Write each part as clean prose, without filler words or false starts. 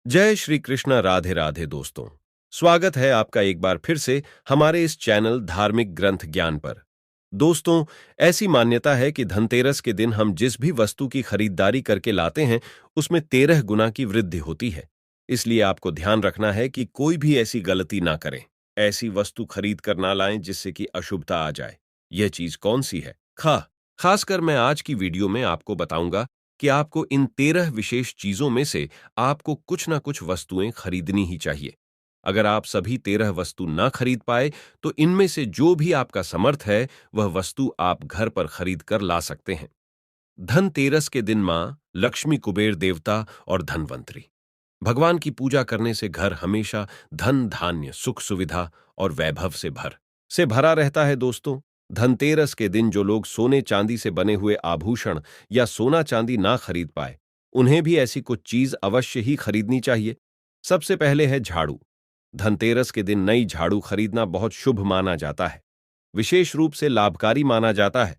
जय श्री कृष्ण। राधे राधे दोस्तों, स्वागत है आपका एक बार फिर से हमारे इस चैनल धार्मिक ग्रंथ ज्ञान पर। दोस्तों, ऐसी मान्यता है कि धनतेरस के दिन हम जिस भी वस्तु की खरीदारी करके लाते हैं उसमें 13 गुना की वृद्धि होती है। इसलिए आपको ध्यान रखना है कि कोई भी ऐसी गलती ना करें, ऐसी वस्तु खरीद कर ना लाएं जिससे कि अशुभता आ जाए। यह चीज कौन सी है? खासकर मैं आज की वीडियो में आपको बताऊंगा कि आपको इन 13 विशेष चीजों में से आपको कुछ ना कुछ वस्तुएं खरीदनी ही चाहिए। अगर आप सभी 13 वस्तु ना खरीद पाए तो इनमें से जो भी आपका समर्थ है वह वस्तु आप घर पर खरीद कर ला सकते हैं। धनतेरस के दिन मां लक्ष्मी, कुबेर देवता और धनवंतरी भगवान की पूजा करने से घर हमेशा धन, धान्य, सुख, सुविधा और वैभव से भरा रहता है। दोस्तों, धनतेरस के दिन जो लोग सोने चांदी से बने हुए आभूषण या सोना चांदी ना खरीद पाए, उन्हें भी ऐसी कुछ चीज अवश्य ही खरीदनी चाहिए। सबसे पहले है झाड़ू। धनतेरस के दिन नई झाड़ू खरीदना बहुत शुभ माना जाता है, विशेष रूप से लाभकारी माना जाता है।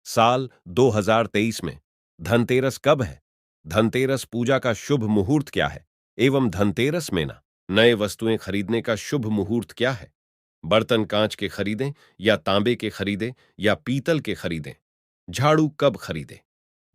साल 2023 में धनतेरस कब है? धनतेरस पूजा का शुभ मुहूर्त क्या है? एवं धनतेरस में ना नए वस्तुएं खरीदने का शुभ मुहूर्त क्या है? बर्तन कांच के खरीदें या तांबे के खरीदें या पीतल के खरीदें? झाड़ू कब खरीदें?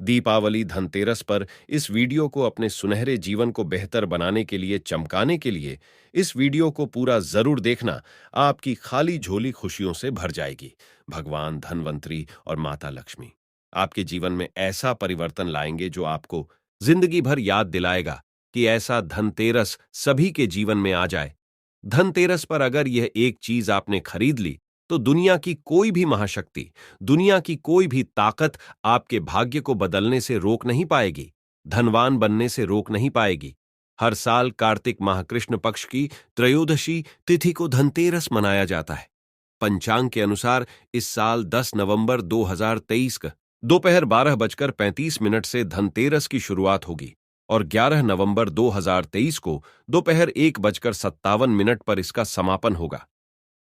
दीपावली, धनतेरस पर इस वीडियो को अपने सुनहरे जीवन को बेहतर बनाने के लिए, चमकाने के लिए इस वीडियो को पूरा जरूर देखना। आपकी खाली झोली खुशियों से भर जाएगी। भगवान धनवंतरी और माता लक्ष्मी आपके जीवन में ऐसा परिवर्तन लाएंगे जो आपको जिंदगी भर याद दिलाएगा कि ऐसा धनतेरस सभी के जीवन में आ जाए। धनतेरस पर अगर यह एक चीज आपने खरीद ली तो दुनिया की कोई भी महाशक्ति, दुनिया की कोई भी ताकत आपके भाग्य को बदलने से रोक नहीं पाएगी, धनवान बनने से रोक नहीं पाएगी। हर साल कार्तिक माह कृष्ण पक्ष की त्रयोदशी तिथि को धनतेरस मनाया जाता है। पंचांग के अनुसार इस साल 10 नवंबर 2023 को दोपहर 12:35 से धनतेरस की शुरुआत होगी और 11 नवंबर 2023 को दोपहर 1:57 पर इसका समापन होगा।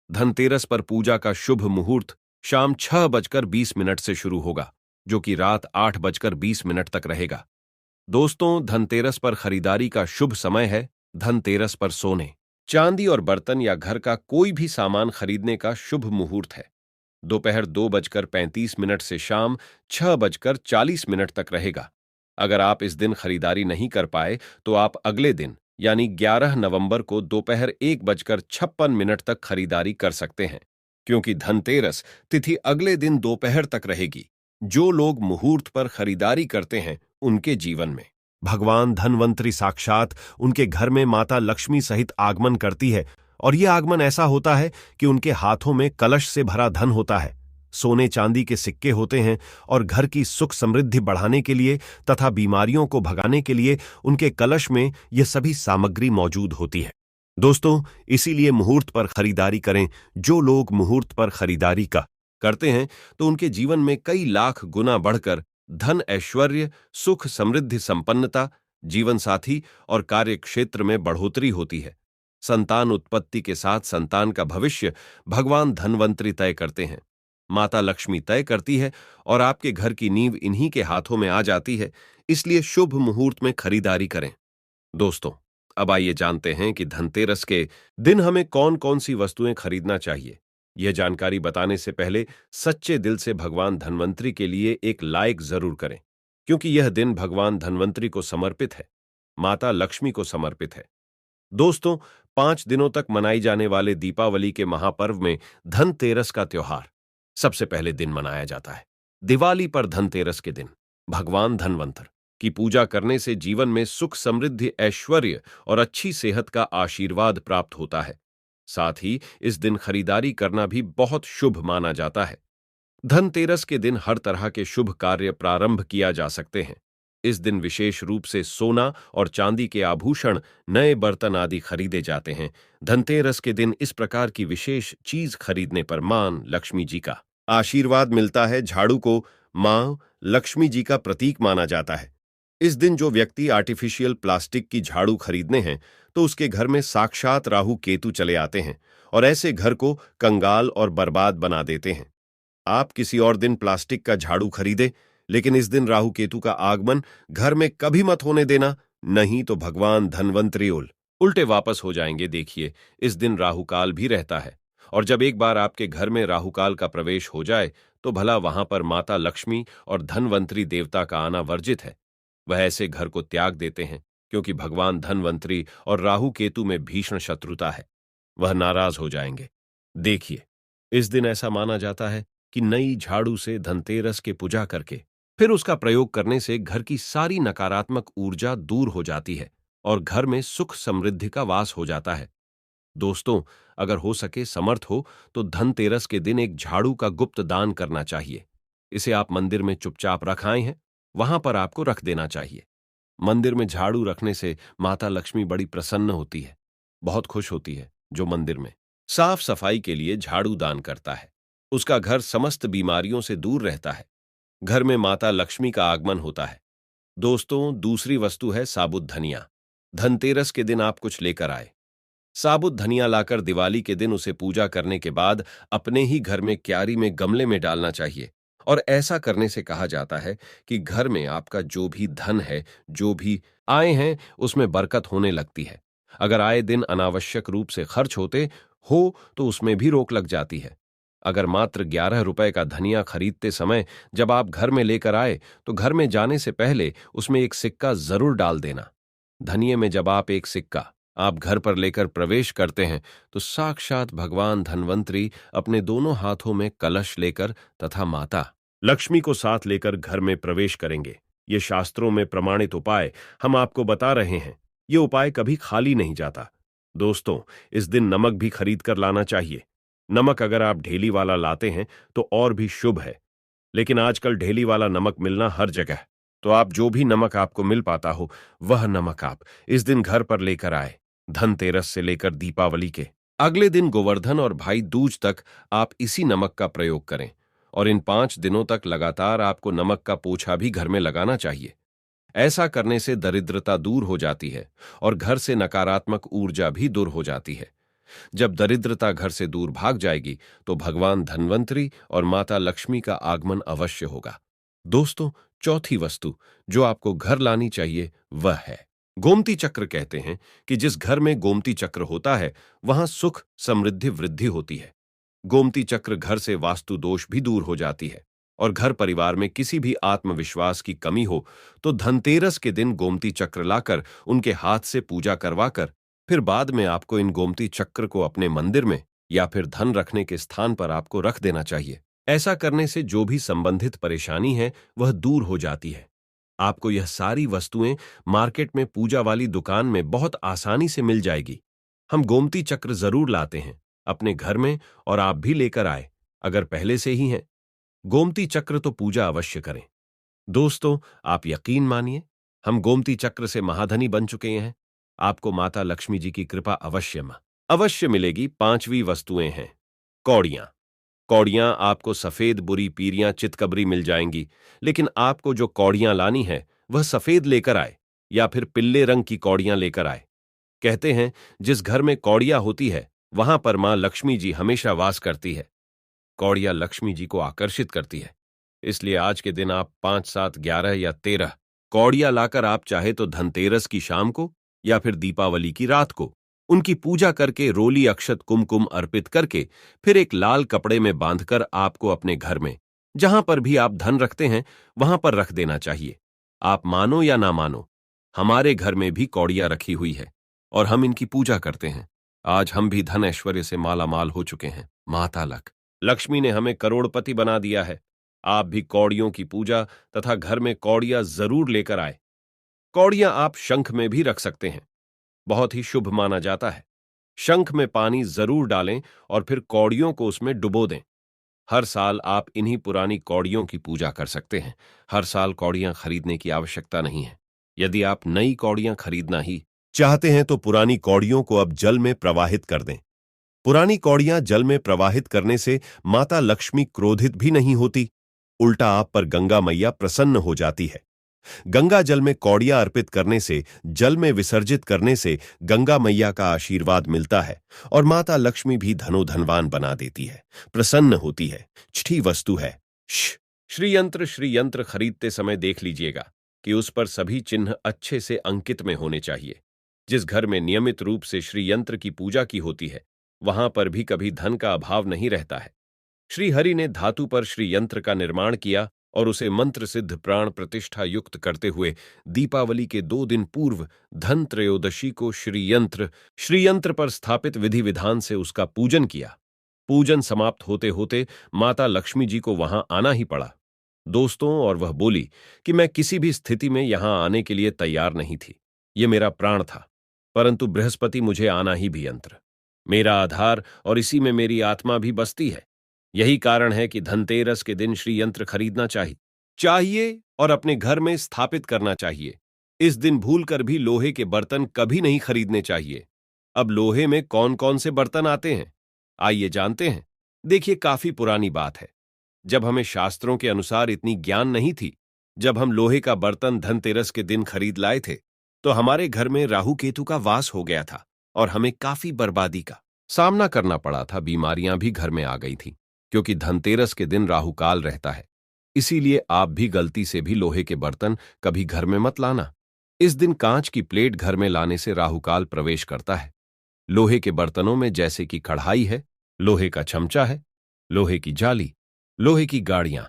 धनतेरस पर पूजा का शुभ मुहूर्त शाम 6:20 से शुरू होगा, जो कि रात 8:20 तक रहेगा। दोस्तों, धनतेरस पर खरीदारी का शुभ समय है। धनतेरस पर सोने, चांदी और बर्तन या घर का कोई भी सामान खरीदने का शुभ मुहूर्त है। दोपहर 2:35 से शाम 6:40 तक रहेगा। अगर आप इस दिन खरीदारी नहीं कर पाए तो आप अगले दिन यानी 11 नवंबर को दोपहर 1:56 तक खरीदारी कर सकते हैं, क्योंकि धनतेरस तिथि अगले दिन दोपहर तक रहेगी। जो लोग मुहूर्त पर खरीदारी करते हैं उनके जीवन में भगवान धनवंतरी साक्षात उनके घर में माता लक्ष्मी सहित आगमन करती है, और यह आगमन ऐसा होता है कि उनके हाथों में कलश से भरा धन होता है, सोने चांदी के सिक्के होते हैं, और घर की सुख समृद्धि बढ़ाने के लिए तथा बीमारियों को भगाने के लिए उनके कलश में यह सभी सामग्री मौजूद होती है। दोस्तों, इसीलिए मुहूर्त पर खरीदारी करें। जो लोग मुहूर्त पर खरीदारी करते हैं तो उनके जीवन में कई लाख गुना बढ़कर धन, ऐश्वर्य, सुख, समृद्धि, संपन्नता, जीवन साथी और कार्य क्षेत्र में बढ़ोतरी होती है। संतान उत्पत्ति के साथ संतान का भविष्य भगवान धनवंतरी तय करते हैं, माता लक्ष्मी तय करती है, और आपके घर की नींव इन्हीं के हाथों में आ जाती है। इसलिए शुभ मुहूर्त में खरीदारी करें। दोस्तों, अब आइए जानते हैं कि धनतेरस के दिन हमें कौन कौन सी वस्तुएं खरीदना चाहिए। यह जानकारी बताने से पहले सच्चे दिल से भगवान धनवंतरी के लिए एक लाइक जरूर करें, क्योंकि यह दिन भगवान धनवंतरी को समर्पित है, माता लक्ष्मी को समर्पित है। दोस्तों, 5 दिनों तक मनाई जाने वाले दीपावली के महापर्व में धनतेरस का त्योहार सबसे पहले दिन मनाया जाता है। दिवाली पर धनतेरस के दिन भगवान धनवंतर की पूजा करने से जीवन में सुख, समृद्धि, ऐश्वर्य और अच्छी सेहत का आशीर्वाद प्राप्त होता है। साथ ही इस दिन खरीदारी करना भी बहुत शुभ माना जाता है। धनतेरस के दिन हर तरह के शुभ कार्य प्रारंभ किया जा सकते हैं। इस दिन विशेष रूप से सोना और चांदी के आभूषण, नए बर्तन आदि खरीदे जाते हैं। धनतेरस के दिन इस प्रकार की विशेष चीज खरीदने पर मां लक्ष्मी जी का आशीर्वाद मिलता है। झाड़ू को मां लक्ष्मी जी का प्रतीक माना जाता है। इस दिन जो व्यक्ति आर्टिफिशियल प्लास्टिक की झाड़ू खरीदने हैं तो उसके घर में साक्षात राहु केतु चले आते हैं और ऐसे घर को कंगाल और बर्बाद बना देते हैं। आप किसी और दिन प्लास्टिक का झाड़ू खरीदे, लेकिन इस दिन राहु केतु का आगमन घर में कभी मत होने देना, नहीं तो भगवान धनवंतरी उल्टे वापस हो जाएंगे। देखिए, इस दिन राहुकाल भी रहता है, और जब एक बार आपके घर में राहुकाल का प्रवेश हो जाए तो भला वहां पर माता लक्ष्मी और धनवंतरी देवता का आना वर्जित है। वह ऐसे घर को त्याग देते हैं क्योंकि भगवान धनवंतरी और राहु केतु में भीषण शत्रुता है। वह नाराज हो जाएंगे। देखिए, इस दिन ऐसा माना जाता है कि नई झाड़ू से धनतेरस की पूजा करके फिर उसका प्रयोग करने से घर की सारी नकारात्मक ऊर्जा दूर हो जाती है और घर में सुख समृद्धि का वास हो जाता है। दोस्तों, अगर हो सके समर्थ हो तो धनतेरस के दिन एक झाड़ू का गुप्त दान करना चाहिए। इसे आप मंदिर में चुपचाप रखाए हैं, वहां पर आपको रख देना चाहिए। मंदिर में झाड़ू रखने से माता लक्ष्मी बड़ी प्रसन्न होती है, बहुत खुश होती है। जो मंदिर में साफ सफाई के लिए झाड़ू दान करता है, उसका घर समस्त बीमारियों से दूर रहता है। घर में माता लक्ष्मी का आगमन होता है। दोस्तों, दूसरी वस्तु है साबुत धनिया। धनतेरस के दिन आप कुछ लेकर आए। साबुत धनिया लाकर दिवाली के दिन उसे पूजा करने के बाद अपने ही घर में क्यारी में गमले में डालना चाहिए। और ऐसा करने से कहा जाता है कि घर में आपका जो भी धन है, जो भी आए हैं, उसमें बरकत होने लगती है। अगर आए दिन अनावश्यक रूप से खर्च होते हो तो उसमें भी रोक लग जाती है। अगर मात्र 11 रुपए का धनिया खरीदते समय जब आप घर में लेकर आए तो घर में जाने से पहले उसमें एक सिक्का जरूर डाल देना। धनिये में जब आप एक सिक्का आप घर पर लेकर प्रवेश करते हैं तो साक्षात भगवान धनवंतरी अपने दोनों हाथों में कलश लेकर तथा माता लक्ष्मी को साथ लेकर घर में प्रवेश करेंगे। ये शास्त्रों में प्रमाणित उपाय हम आपको बता रहे हैं। ये उपाय कभी खाली नहीं जाता। दोस्तों, इस दिन नमक भी खरीद कर लाना चाहिए। नमक अगर आप ढेली वाला लाते हैं तो और भी शुभ है, लेकिन आजकल ढेली वाला नमक मिलना हर जगह, तो आप जो भी नमक आपको मिल पाता हो वह नमक आप इस दिन घर पर लेकर आए। धनतेरस से लेकर दीपावली के अगले दिन गोवर्धन और भाई दूज तक आप इसी नमक का प्रयोग करें, और इन 5 दिनों तक लगातार आपको नमक का पोछा भी घर में लगाना चाहिए। ऐसा करने से दरिद्रता दूर हो जाती है और घर से नकारात्मक ऊर्जा भी दूर हो जाती है। जब दरिद्रता घर से दूर भाग जाएगी तो भगवान धनवंतरी और माता लक्ष्मी का आगमन अवश्य होगा। दोस्तों, चौथी वस्तु जो आपको घर लानी चाहिए वह है गोमती चक्र। कहते हैं कि जिस घर में गोमती चक्र होता है वहां सुख समृद्धि वृद्धि होती है। गोमती चक्र घर से वास्तु दोष भी दूर हो जाती है, और घर परिवार में किसी भी आत्मविश्वास की कमी हो तो धनतेरस के दिन गोमती चक्र लाकर उनके हाथ से पूजा करवाकर फिर बाद में आपको इन गोमती चक्र को अपने मंदिर में या फिर धन रखने के स्थान पर आपको रख देना चाहिए। ऐसा करने से जो भी संबंधित परेशानी है वह दूर हो जाती है। आपको यह सारी वस्तुएं मार्केट में पूजा वाली दुकान में बहुत आसानी से मिल जाएगी। हम गोमती चक्र जरूर लाते हैं अपने घर में, और आप भी लेकर आए अगर पहले से ही हैं। गोमती चक्र तो पूजा अवश्य करें। दोस्तों, आप यकीन मानिए, हम गोमती चक्र से महाधनी बन चुके हैं। आपको माता लक्ष्मी जी की कृपा अवश्य मिलेगी। पांचवी वस्तुएं हैं कौड़ियां। कौड़ियां आपको सफेद बुरी पीरियां चितकबरी मिल जाएंगी, लेकिन आपको जो कौड़ियां लानी है वह सफेद लेकर आए या फिर पिल्ले रंग की कौड़ियां लेकर आए। कहते हैं जिस घर में कौड़ियां होती है वहां पर मां लक्ष्मी जी हमेशा वास करती है। कौड़ियां लक्ष्मी जी को आकर्षित करती है, इसलिए आज के दिन आप 5, 7, 11 या 13 कौड़ियां लाकर आप चाहे तो धनतेरस की शाम को या फिर दीपावली की रात को उनकी पूजा करके रोली अक्षत कुमकुम अर्पित करके फिर एक लाल कपड़े में बांधकर आपको अपने घर में जहां पर भी आप धन रखते हैं वहां पर रख देना चाहिए। आप मानो या ना मानो, हमारे घर में भी कौड़ियां रखी हुई है और हम इनकी पूजा करते हैं। आज हम भी धन ऐश्वर्य से माला माल हो चुके हैं। माता लक्ष्मी ने हमें करोड़पति बना दिया है। आप भी कौड़ियों की पूजा तथा घर में कौड़ियां जरूर लेकर आए। कौड़ियां आप शंख में भी रख सकते हैं, बहुत ही शुभ माना जाता है। शंख में पानी जरूर डालें और फिर कौड़ियों को उसमें डुबो दें। हर साल आप इन्हीं पुरानी कौड़ियों की पूजा कर सकते हैं। हर साल कौड़ियां खरीदने की आवश्यकता नहीं है। यदि आप नई कौड़ियां खरीदना ही चाहते हैं तो पुरानी कौड़ियों को अब जल में प्रवाहित कर दें। पुरानी कौड़ियां जल में प्रवाहित करने से माता लक्ष्मी क्रोधित भी नहीं होती, उल्टा आप पर गंगा मैया प्रसन्न हो जाती है। गंगा जल में कौड़ियां अर्पित करने से, जल में विसर्जित करने से गंगा मैया का आशीर्वाद मिलता है और माता लक्ष्मी भी धनोधनवान बना देती है, प्रसन्न होती है। छठी वस्तु है श्री यंत्र खरीदते समय देख लीजिएगा कि उस पर सभी चिन्ह अच्छे से अंकित में होने चाहिए। जिस घर में नियमित रूप से श्री यंत्र की पूजा की होती है, वहां पर भी कभी धन का अभाव नहीं रहता है। श्री हरि ने धातु पर श्री यंत्र का निर्माण किया और उसे मंत्र सिद्ध प्राण प्रतिष्ठा युक्त करते हुए दीपावली के 2 दिन पूर्व धन त्रयोदशी को श्री यंत्र पर स्थापित विधि विधान से उसका पूजन किया। पूजन समाप्त होते होते माता लक्ष्मी जी को वहां आना ही पड़ा दोस्तों, और वह बोली कि मैं किसी भी स्थिति में यहां आने के लिए तैयार नहीं थी। ये मेरा प्राण था, परंतु बृहस्पति मुझे आना ही भी यंत्र, मेरा आधार, और इसी में मेरी आत्मा भी बसती है। यही कारण है कि धनतेरस के दिन श्री यंत्र खरीदना चाहिए और अपने घर में स्थापित करना चाहिए। इस दिन भूलकर भी लोहे के बर्तन कभी नहीं खरीदने चाहिए। अब लोहे में कौन कौन से बर्तन आते हैं, आइए जानते हैं। देखिए, काफी पुरानी बात है, जब हमें शास्त्रों के अनुसार इतनी ज्ञान नहीं थी। जब हम लोहे का बर्तन धनतेरस के दिन खरीद लाए थे, तो हमारे घर में राहु केतु का वास हो गया था और हमें काफी बर्बादी का सामना करना पड़ा था। बीमारियां भी घर में आ गई थी, क्योंकि धनतेरस के दिन राहु काल रहता है। इसीलिए आप भी गलती से भी लोहे के बर्तन कभी घर में मत लाना। इस दिन कांच की प्लेट घर में लाने से राहुकाल प्रवेश करता है। लोहे के बर्तनों में जैसे कि कढ़ाई है, लोहे का चमचा है, लोहे की जाली, लोहे की गाड़ियां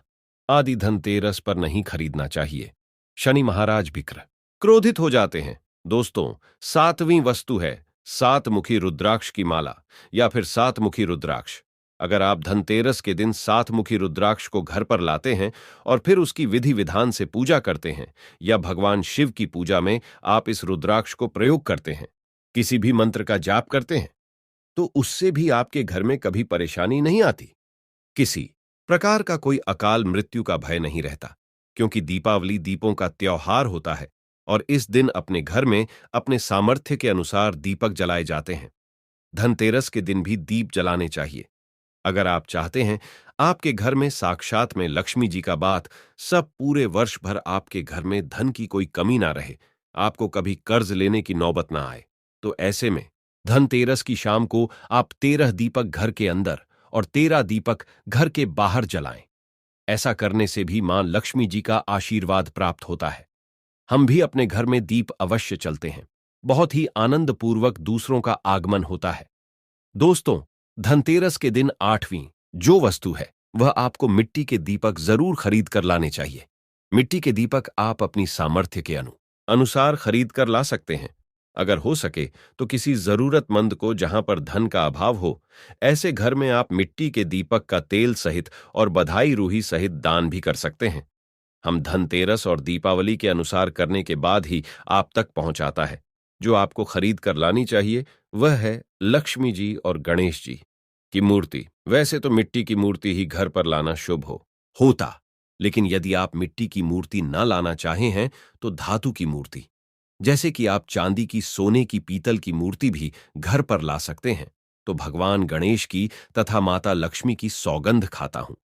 आदि धनतेरस पर नहीं खरीदना चाहिए। शनि महाराज भी क्रोधित हो जाते हैं। दोस्तों, 7वीं वस्तु है 7 मुखी रुद्राक्ष की माला या फिर 7 मुखी रुद्राक्ष। अगर आप धनतेरस के दिन 7 मुखी रुद्राक्ष को घर पर लाते हैं और फिर उसकी विधि विधान से पूजा करते हैं, या भगवान शिव की पूजा में आप इस रुद्राक्ष को प्रयोग करते हैं, किसी भी मंत्र का जाप करते हैं, तो उससे भी आपके घर में कभी परेशानी नहीं आती। किसी प्रकार का कोई अकाल मृत्यु का भय नहीं रहता, क्योंकि दीपावली दीपों का त्योहार होता है और इस दिन अपने घर में अपने सामर्थ्य के अनुसार दीपक जलाए जाते हैं। धनतेरस के दिन भी दीप जलाने चाहिए। अगर आप चाहते हैं आपके घर में साक्षात में लक्ष्मी जी का बात, सब पूरे वर्ष भर आपके घर में धन की कोई कमी ना रहे, आपको कभी कर्ज लेने की नौबत ना आए, तो ऐसे में धनतेरस की शाम को आप 13 दीपक घर के अंदर और 13 दीपक घर के बाहर जलाएं। ऐसा करने से भी मां लक्ष्मी जी का आशीर्वाद प्राप्त होता है। हम भी अपने घर में दीप अवश्य चलते हैं। बहुत ही आनंद पूर्वक दूसरों का आगमन होता है। दोस्तों, धनतेरस के दिन 8वीं जो वस्तु है, वह आपको मिट्टी के दीपक जरूर खरीद कर लाने चाहिए। मिट्टी के दीपक आप अपनी सामर्थ्य के अनुसार खरीद कर ला सकते हैं। अगर हो सके तो किसी जरूरतमंद को, जहां पर धन का अभाव हो, ऐसे घर में आप मिट्टी के दीपक का तेल सहित और बधाई रूही सहित दान भी कर सकते हैं। हम धनतेरस और दीपावली के अनुसार करने के बाद ही आप तक पहुंचाता है। जो आपको खरीद कर लानी चाहिए वह है लक्ष्मी जी और गणेश जी की मूर्ति। वैसे तो मिट्टी की मूर्ति ही घर पर लाना शुभ होता, लेकिन यदि आप मिट्टी की मूर्ति ना लाना चाहे हैं तो धातु की मूर्ति, जैसे कि आप चांदी की, सोने की, पीतल की मूर्ति भी घर पर ला सकते हैं। तो भगवान गणेश की तथा माता लक्ष्मी की सौगंध खाता हूं।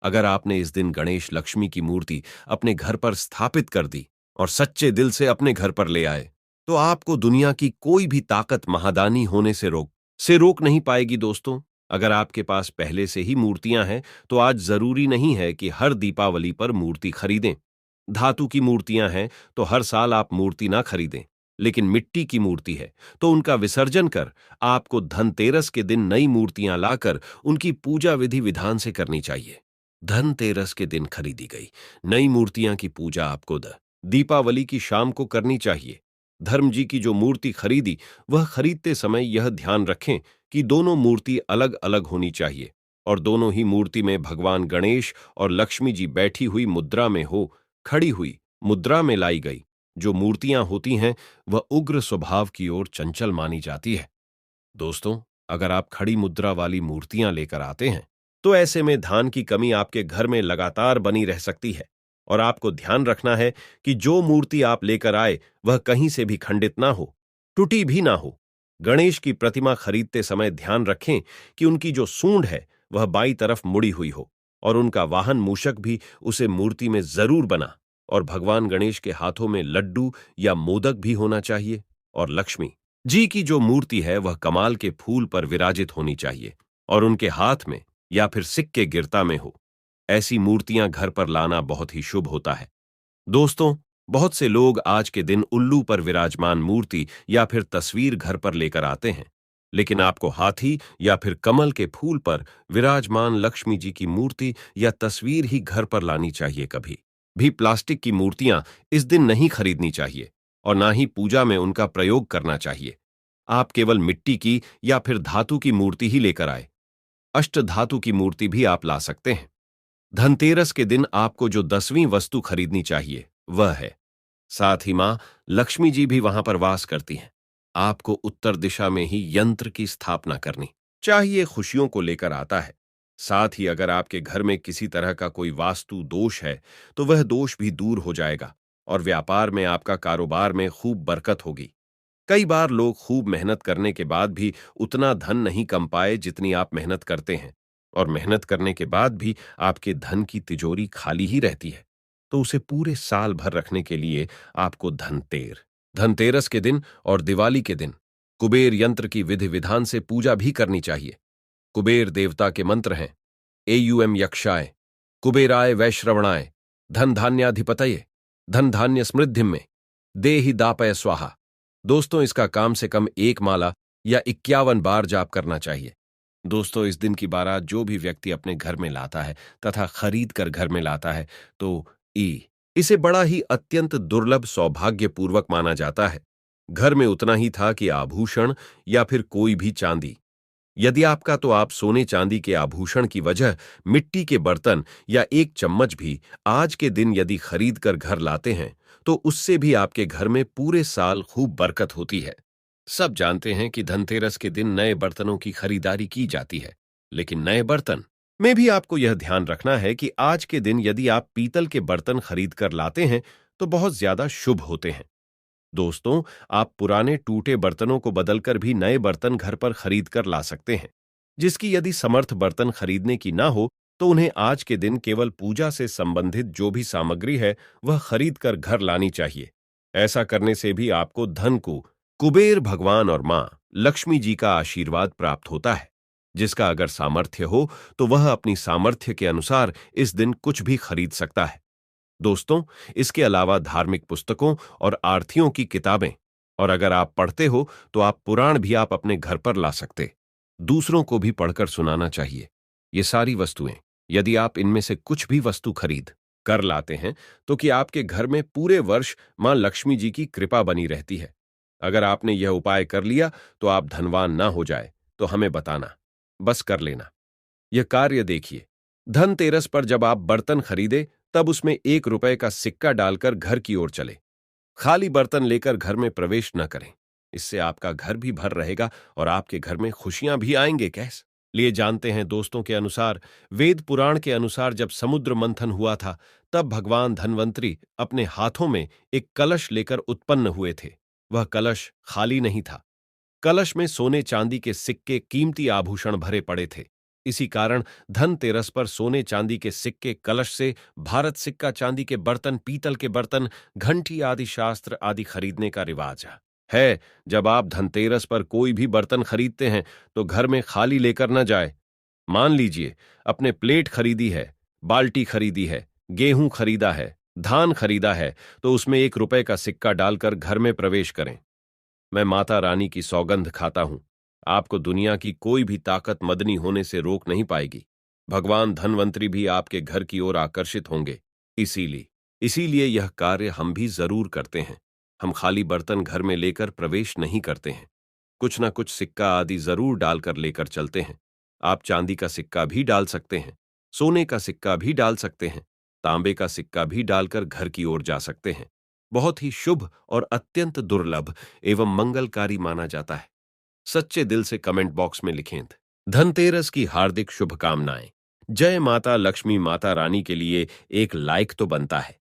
अगर आपने इस दिन गणेश लक्ष्मी की मूर्ति अपने घर पर स्थापित कर दी और सच्चे दिल से अपने घर पर ले आए, तो आपको दुनिया की कोई भी ताकत महादानी होने से रोक नहीं पाएगी। दोस्तों, अगर आपके पास पहले से ही मूर्तियां हैं, तो आज जरूरी नहीं है कि हर दीपावली पर मूर्ति खरीदें। धातु की मूर्तियां हैं तो हर साल आप मूर्ति ना खरीदें, लेकिन मिट्टी की मूर्ति है तो उनका विसर्जन कर आपको धनतेरस के दिन नई मूर्तियां लाकर उनकी पूजा विधि विधान से करनी चाहिए। धनतेरस के दिन खरीदी गई नई मूर्तियां की पूजा आपको दीपावली की शाम को करनी चाहिए। धर्म जी की जो मूर्ति खरीदी, वह खरीदते समय यह ध्यान रखें कि दोनों मूर्ति अलग अलग होनी चाहिए और दोनों ही मूर्ति में भगवान गणेश और लक्ष्मी जी बैठी हुई मुद्रा में हो, खड़ी हुई मुद्रा में लाई गई। जो मूर्तियां होती हैं वह उग्र स्वभाव की ओर चंचल मानी जाती है। दोस्तों, अगर आप खड़ी मुद्रा वाली मूर्तियां लेकर आते हैं, तो ऐसे में धान की कमी आपके घर में लगातार बनी रह सकती है और आपको ध्यान रखना है कि जो मूर्ति आप लेकर आए वह कहीं से भी खंडित ना हो, टूटी भी ना हो। गणेश की प्रतिमा खरीदते समय ध्यान रखें कि उनकी जो सूंड है वह बाईं तरफ मुड़ी हुई हो और उनका वाहन मूषक भी उसे मूर्ति में जरूर बना, और भगवान गणेश के हाथों में लड्डू या मोदक भी होना चाहिए। और लक्ष्मी जी की जो मूर्ति है वह कमाल के फूल पर विराजित होनी चाहिए और उनके हाथ में या फिर सिक्के गिरता में हो। ऐसी मूर्तियां घर पर लाना बहुत ही शुभ होता है। दोस्तों, बहुत से लोग आज के दिन उल्लू पर विराजमान मूर्ति या फिर तस्वीर घर पर लेकर आते हैं, लेकिन आपको हाथी या फिर कमल के फूल पर विराजमान लक्ष्मी जी की मूर्ति या तस्वीर ही घर पर लानी चाहिए। कभी भी प्लास्टिक की मूर्तियां इस दिन नहीं खरीदनी चाहिए और ना ही पूजा में उनका प्रयोग करना चाहिए। आप केवल मिट्टी की या फिर धातु की मूर्ति ही लेकर आए। अष्ट धातु की मूर्ति भी आप ला सकते हैं। धनतेरस के दिन आपको जो 10वीं वस्तु खरीदनी चाहिए वह है, साथ ही मां लक्ष्मी जी भी वहां पर वास करती हैं। आपको उत्तर दिशा में ही यंत्र की स्थापना करनी चाहिए, खुशियों को लेकर आता है। साथ ही अगर आपके घर में किसी तरह का कोई वास्तु दोष है तो वह दोष भी दूर हो जाएगा और व्यापार में आपका कारोबार में खूब बरकत होगी। कई बार लोग खूब मेहनत करने के बाद भी उतना धन नहीं कम पाए जितनी आप मेहनत करते हैं, और मेहनत करने के बाद भी आपके धन की तिजोरी खाली ही रहती है। तो उसे पूरे साल भर रखने के लिए आपको धनतेरस के दिन और दिवाली के दिन कुबेर यंत्र की विधि विधान से पूजा भी करनी चाहिए। कुबेर देवता के मंत्र हैं: एयूएम यक्षाय, कुबेराय वैश्रवणाय, धन धान्याधिपतये, धन धान्य समृद्धिम में, देहि दापय स्वाहा। दोस्तों, इसका काम से कम 1 माला या 51 बार जाप करना चाहिए। दोस्तों, इस दिन की बारात जो भी व्यक्ति अपने घर में लाता है तथा खरीद कर घर में लाता है तो इसे बड़ा ही अत्यंत दुर्लभ सौभाग्यपूर्वक माना जाता है। घर में उतना ही था कि आभूषण या फिर कोई भी चांदी, यदि आपका तो आप सोने चांदी के आभूषण की वजह मिट्टी के बर्तन या एक चम्मच भी आज के दिन यदि खरीद कर घर लाते हैं तो उससे भी आपके घर में पूरे साल खूब बरकत होती है। सब जानते हैं कि धनतेरस के दिन नए बर्तनों की खरीदारी की जाती है, लेकिन नए बर्तन में भी आपको यह ध्यान रखना है कि आज के दिन यदि आप पीतल के बर्तन खरीद कर लाते हैं तो बहुत ज्यादा शुभ होते हैं। दोस्तों, आप पुराने टूटे बर्तनों को बदलकर भी नए बर्तन घर पर खरीद कर ला सकते हैं। जिसकी यदि समर्थ बर्तन खरीदने की ना हो तो उन्हें आज के दिन केवल पूजा से संबंधित जो भी सामग्री है वह खरीद कर घर लानी चाहिए। ऐसा करने से भी आपको धन को कुबेर भगवान और मां लक्ष्मी जी का आशीर्वाद प्राप्त होता है। जिसका अगर सामर्थ्य हो तो वह अपनी सामर्थ्य के अनुसार इस दिन कुछ भी खरीद सकता है। दोस्तों, इसके अलावा धार्मिक पुस्तकों और आरतियों की किताबें, और अगर आप पढ़ते हो तो आप पुराण भी आप अपने घर पर ला सकते, दूसरों को भी पढ़कर सुनाना चाहिए। ये सारी वस्तुएं यदि आप इनमें से कुछ भी वस्तु खरीद कर लाते हैं तो कि आपके घर में पूरे वर्ष मां लक्ष्मी जी की कृपा बनी रहती है। अगर आपने यह उपाय कर लिया तो आप धनवान ना हो जाए तो हमें बताना, बस कर लेना। यह कार्य देखिए, धनतेरस पर जब आप बर्तन खरीदे तब उसमें 1 रुपए का सिक्का डालकर घर की ओर चले। खाली बर्तन लेकर घर में प्रवेश न करें, इससे आपका घर भी भर रहेगा और आपके घर में खुशियां भी आएंगे। कैसे लिए जानते हैं दोस्तों के अनुसार, वेद पुराण के अनुसार जब समुद्र मंथन हुआ था तब भगवान धन्वंतरी अपने हाथों में एक कलश लेकर उत्पन्न हुए थे। वह कलश खाली नहीं था, कलश में सोने चांदी के सिक्के कीमती आभूषण भरे पड़े थे। इसी कारण धनतेरस पर सोने चांदी के सिक्के कलश से भारत सिक्का चांदी के बर्तन, पीतल के बर्तन, घंटी आदि शास्त्र आदि खरीदने का रिवाज है। जब आप धनतेरस पर कोई भी बर्तन खरीदते हैं तो घर में खाली लेकर न जाए। मान लीजिए अपने प्लेट खरीदी है, बाल्टी खरीदी है, गेहूं खरीदा है, धान खरीदा है तो उसमें 1 रुपए का सिक्का डालकर घर में प्रवेश करें। मैं माता रानी की सौगंध खाता हूं, आपको दुनिया की कोई भी ताकत मदनी होने से रोक नहीं पाएगी। भगवान धन्वंतरी भी आपके घर की ओर आकर्षित होंगे। इसीलिए इसीलिए यह कार्य हम भी जरूर करते हैं। हम खाली बर्तन घर में लेकर प्रवेश नहीं करते हैं, कुछ ना कुछ सिक्का आदि जरूर डालकर लेकर चलते हैं। आप चांदी का सिक्का भी डाल सकते हैं, सोने का सिक्का भी डाल सकते हैं, तांबे का सिक्का भी डालकर घर की ओर जा सकते हैं। बहुत ही शुभ और अत्यंत दुर्लभ एवं मंगलकारी माना जाता है। सच्चे दिल से कमेंट बॉक्स में लिखें धनतेरस की हार्दिक शुभकामनाएं। जय माता लक्ष्मी माता रानी के लिए एक लाइक तो बनता है।